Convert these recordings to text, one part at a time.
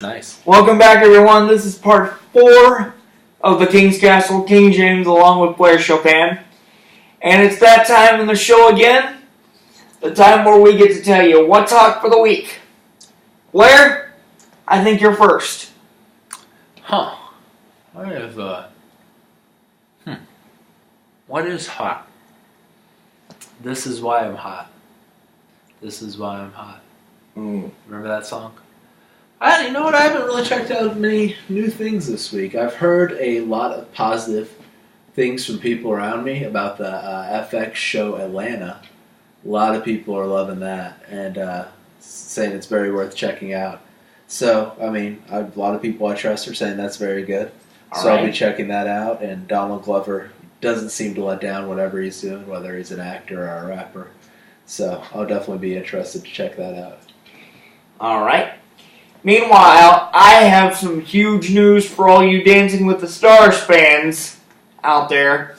Nice. Welcome back, everyone. This is part 4 of the King's Castle, King James, along with Blair Chopin. And it's that time in the show again, the time where we get to tell you what talk for the week. Blair, I think you're first. I have, What is hot? This is why I'm hot. This is why I'm hot. Remember that song? You know what? I haven't really checked out many new things this week. I've heard a lot of positive things from people around me about the FX show Atlanta. A lot of people are loving that and saying it's very worth checking out. So, I mean, a lot of people I trust are saying that's very good. I'll be checking that out. And Donald Glover doesn't seem to let down whatever he's doing, whether he's an actor or a rapper. So, I'll definitely be interested to check that out. All right. Meanwhile, I have some huge news for all you Dancing with the Stars fans out there.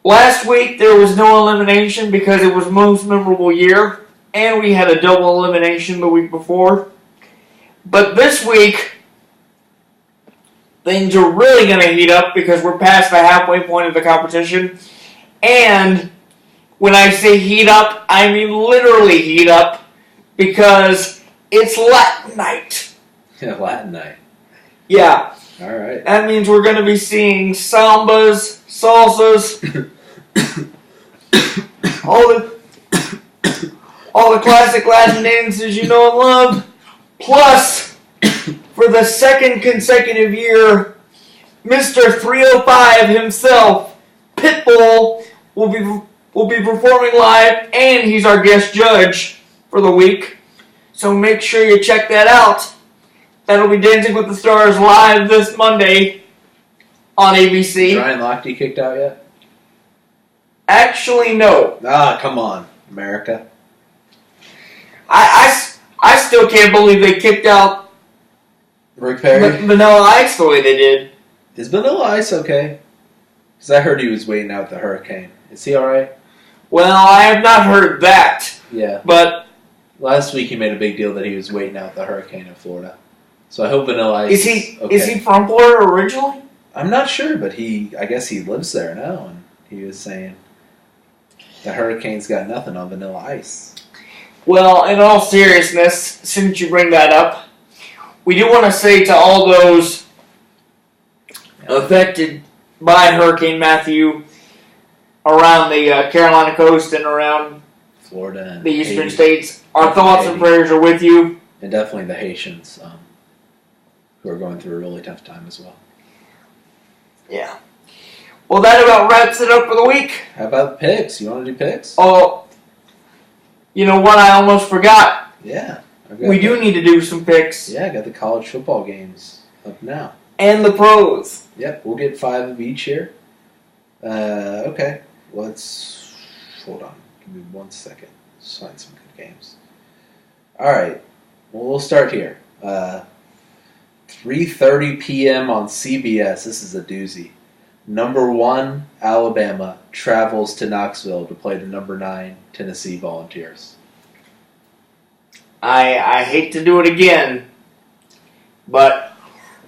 Last week, there was no elimination because it was most memorable year, and we had a double elimination the week before. But this week, things are really going to heat up because we're past the halfway point of the competition. And when I say heat up, I mean literally heat up because it's Latin night. Yeah, Latin night. Yeah. All right. That means we're going to be seeing sambas, salsas, all the classic Latin dances you know and love. Plus, for the second consecutive year, Mr. 305 himself, Pitbull, will be performing live, and he's our guest judge for the week. So make sure you check that out. That'll be Dancing with the Stars live this Monday on ABC. Is Ryan Lochte kicked out yet? Actually, no. Come on, America. I still can't believe they kicked out Rick Perry? Vanilla Ice the way they did. Is Vanilla Ice okay? Because I heard he was waiting out the hurricane. Is he alright? Well, I have not heard that. Yeah. But last week he made a big deal that he was waiting out the hurricane in Florida. So I hope Vanilla Ice is okay. Is he from Florida originally? I'm not sure, but I guess he lives there now, and he was saying the hurricane's got nothing on Vanilla Ice. Well, in all seriousness, since you bring that up, we do want to say to all those affected by Hurricane Matthew around the Carolina coast and around Florida and the eastern states, our thoughts and prayers are with you. And definitely the Haitians, who are going through a really tough time as well. Yeah. Well, that about wraps it up for the week. How about picks? You want to do picks? Oh, you know what? I almost forgot. Yeah. We do need to do some picks. Yeah, I got the college football games up now. And the pros. Yep, we'll get 5 of each here. Okay. Hold on. Give me 1 second. Let's find some good games. All right. Well, we'll start here. 3:30 p.m. on CBS. This is a doozy. Number 1, Alabama, travels to Knoxville to play the number 9 Tennessee Volunteers. I hate to do it again, but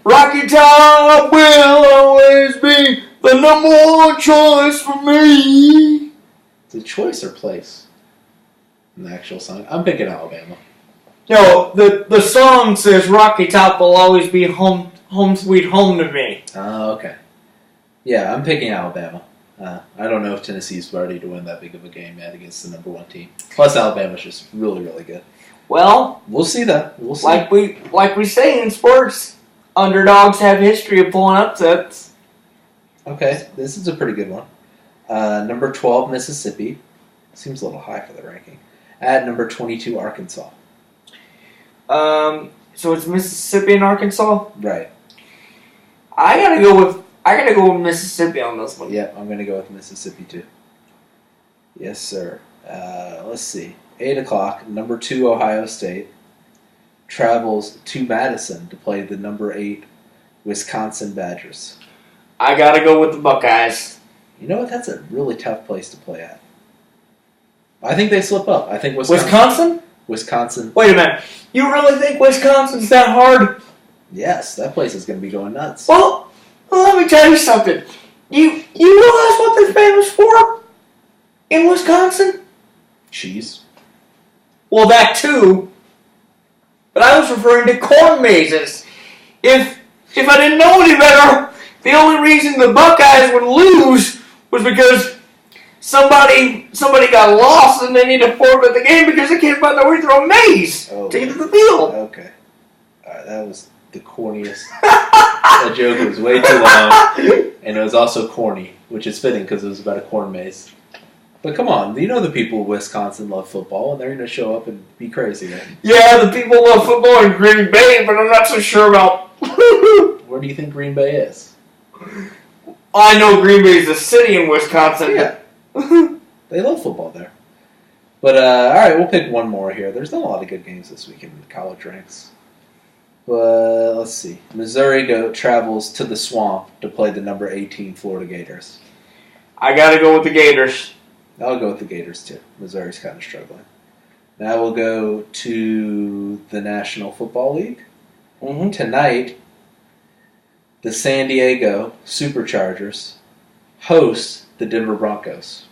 Rocky Top will always be the number 1 choice for me. The choice or place in the actual song? I'm picking Alabama. No, the song says Rocky Top will always be home sweet home to me. Oh, okay. Yeah, I'm picking Alabama. I don't know if Tennessee's ready to win that big of a game yet against the number 1 team. Plus, Alabama's just really, really good. Well, we'll see that. We'll see. Like we say in sports, underdogs have history of pulling upsets. Okay, this is a pretty good one. Number 12, Mississippi. Seems a little high for the ranking. At number 22, Arkansas. So it's Mississippi and Arkansas? Right. I gotta go with Mississippi on this one. Yep, I'm gonna go with Mississippi too. Yes, sir. Let's see. 8 o'clock, number 2, Ohio State travels to Madison to play the number 8 Wisconsin Badgers. I gotta go with the Buckeyes. You know what? That's a really tough place to play at. I think they slip up. I think Wisconsin? Wisconsin. Wait a minute. You really think Wisconsin's that hard? Yes, that place is going to be going nuts. Well, let me tell you something. You realize what they're famous for in Wisconsin? Cheese. Well, that too. But I was referring to corn mazes. If I didn't know any better, the only reason the Buckeyes would lose was because somebody got lost and they need to forfeit the game because they can't find their way through a maze to get to the field. Okay. Alright, that was the corniest. That joke was way too long. And it was also corny, which is fitting because it was about a corn maze. But come on, you know the people of Wisconsin love football, and they're going to show up and be crazy then. Yeah, the people love football in Green Bay, but I'm not so sure about... Where do you think Green Bay is? I know Green Bay is a city in Wisconsin. Yeah. They love football there. But, alright, we'll pick one more here. There's not a lot of good games this week in the college ranks. But, let's see. Missouri travels to the Swamp to play the number 18 Florida Gators. I gotta go with the Gators. I'll go with the Gators, too. Missouri's kind of struggling. Now we'll go to the National Football League. Mm-hmm. Tonight, the San Diego Superchargers host the Denver Broncos.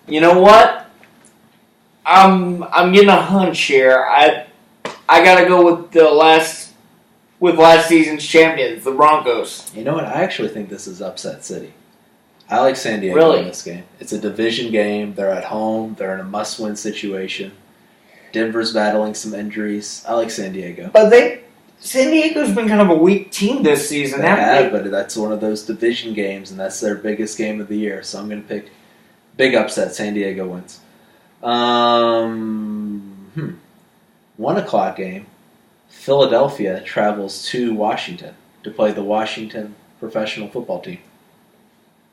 You know what? I'm getting a hunch here. I gotta go with last season's champions, the Broncos. You know what? I actually think this is upset city. I like San Diego in this game. It's a division game. They're at home. They're in a must-win situation. Denver's battling some injuries. I like San Diego. But San Diego's been kind of a weak team this season, haven't they? But that's one of those division games, and that's their biggest game of the year. So I'm going to pick big upset. San Diego wins. 1 o'clock game. Philadelphia travels to Washington to play the Washington professional football team.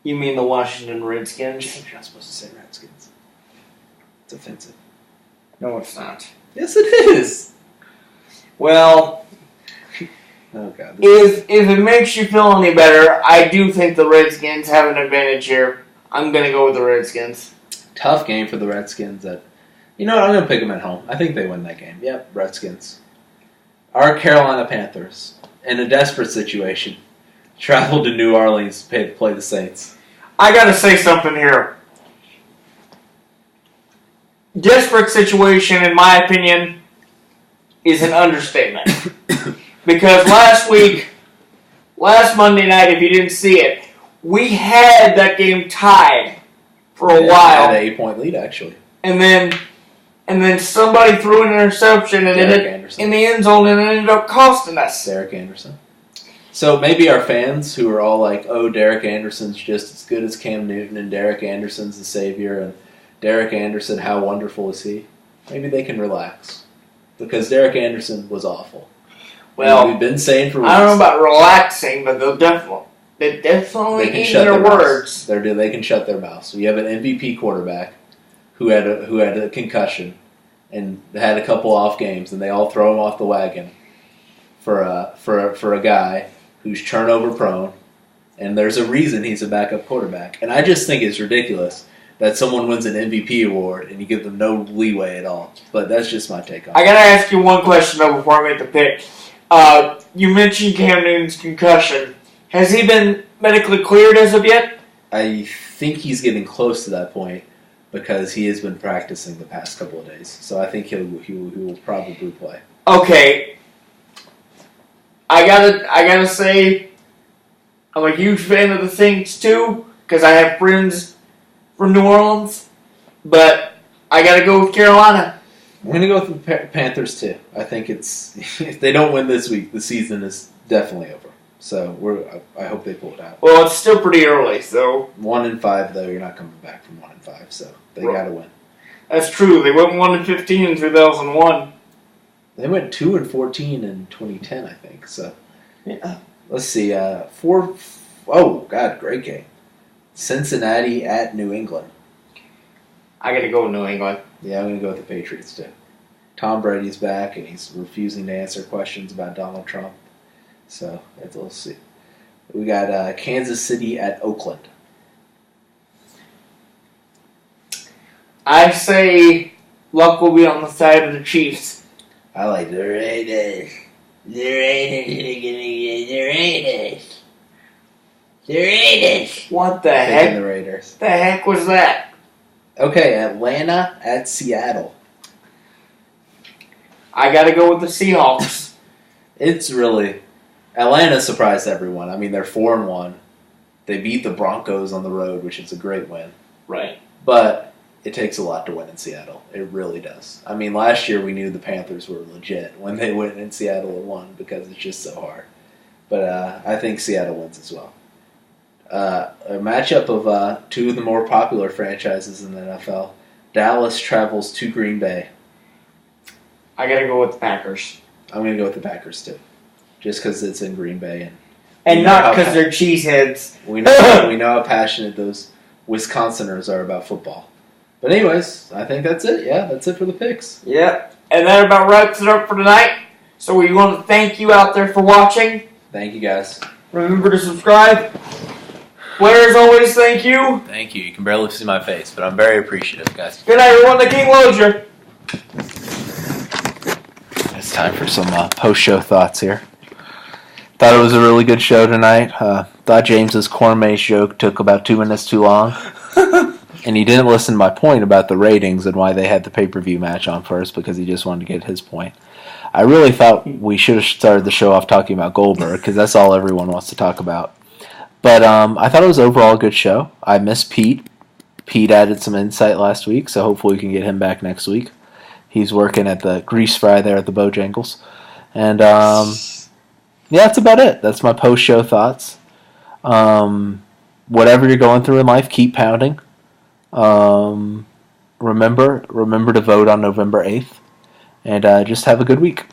You mean the Washington Redskins? You're not supposed to say Redskins. It's offensive. No, it's not. Yes, it is. Well, oh God. If it makes you feel any better, I do think the Redskins have an advantage here. I'm going to go with the Redskins. Tough game for the Redskins. You know what? I'm going to pick them at home. I think they win that game. Yep, Redskins. Our Carolina Panthers, in a desperate situation, traveled to New Orleans to play the Saints. I got to say something here. Desperate situation, in my opinion, is an understatement. Because last Monday night, if you didn't see it, we had that game tied for a while. Had an 8-point lead, actually. And then somebody threw an interception and in the end zone, and it ended up costing us. Derek Anderson. So maybe our fans who are all like, oh, Derek Anderson's just as good as Cam Newton, and Derek Anderson's the savior, and Derek Anderson, how wonderful is he? Maybe they can relax. Because Derek Anderson was awful. Well, we've been saying for weeks. I don't know about relaxing, but they definitely eat their words. They can shut their mouths. We have an MVP quarterback who had a concussion and had a couple off games, and they all throw him off the wagon for a guy who's turnover prone, and there's a reason he's a backup quarterback. And I just think it's ridiculous that someone wins an MVP award and you give them no leeway at all. But that's just my take on it. I gotta ask you one question though before I make the pick. You mentioned Cam Newton's concussion. Has he been medically cleared as of yet? I think he's getting close to that point because he has been practicing the past couple of days. So I think he will probably play. Okay. I gotta say, I'm a huge fan of the Saints too, because I have friends from New Orleans, but I gotta go with Carolina. I'm going to go with the Panthers too. I think if they don't win this week, the season is definitely over. So I hope they pull it out. Well, it's still pretty early, so 1-5 though. You're not coming back from 1-5, so they got to win. That's true. They went 1-15 in 2001. They went 2-14 in 2010, I think. So yeah. Let's see. Oh God, great game. Cincinnati at New England. I got to go with New England. Yeah, I'm going to go with the Patriots, too. Tom Brady's back, and he's refusing to answer questions about Donald Trump. So, let's see. We got Kansas City at Oakland. I say luck will be on the side of the Chiefs. I like the Raiders. The Raiders. What the heck? The Raiders. The heck was that? Okay, Atlanta at Seattle. I gotta go with the Seahawks. It's really... Atlanta surprised everyone. I mean, they're 4-1. They beat the Broncos on the road, which is a great win. Right. But it takes a lot to win in Seattle. It really does. I mean, last year we knew the Panthers were legit when they went in Seattle and won because it's just so hard. But I think Seattle wins as well. A matchup of two of the more popular franchises in the NFL. Dallas travels to Green Bay. I gotta go with the Packers. I'm going to go with the Packers, too. Just because it's in Green Bay. And not because they're cheeseheads. We know how passionate those Wisconsiners are about football. But anyways, I think that's it. Yeah, that's it for the picks. Yep. And that about wraps it up for tonight. So we want to thank you out there for watching. Thank you, guys. Remember to subscribe. Blair, as always, thank you. Thank you. You can barely see my face, but I'm very appreciative, guys. Good night, everyone. The King loves you. It's time for some post-show thoughts here. Thought it was a really good show tonight. Thought James's corn maze joke took about 2 minutes too long. And he didn't listen to my point about the ratings and why they had the pay-per-view match on first because he just wanted to get his point. I really thought we should have started the show off talking about Goldberg because that's all everyone wants to talk about. But I thought it was overall a good show. I miss Pete. Pete added some insight last week, so hopefully we can get him back next week. He's working at the Grease Fry there at the Bojangles. And yeah, that's about it. That's my post-show thoughts. Whatever you're going through in life, keep pounding. Remember to vote on November 8th. And just have a good week.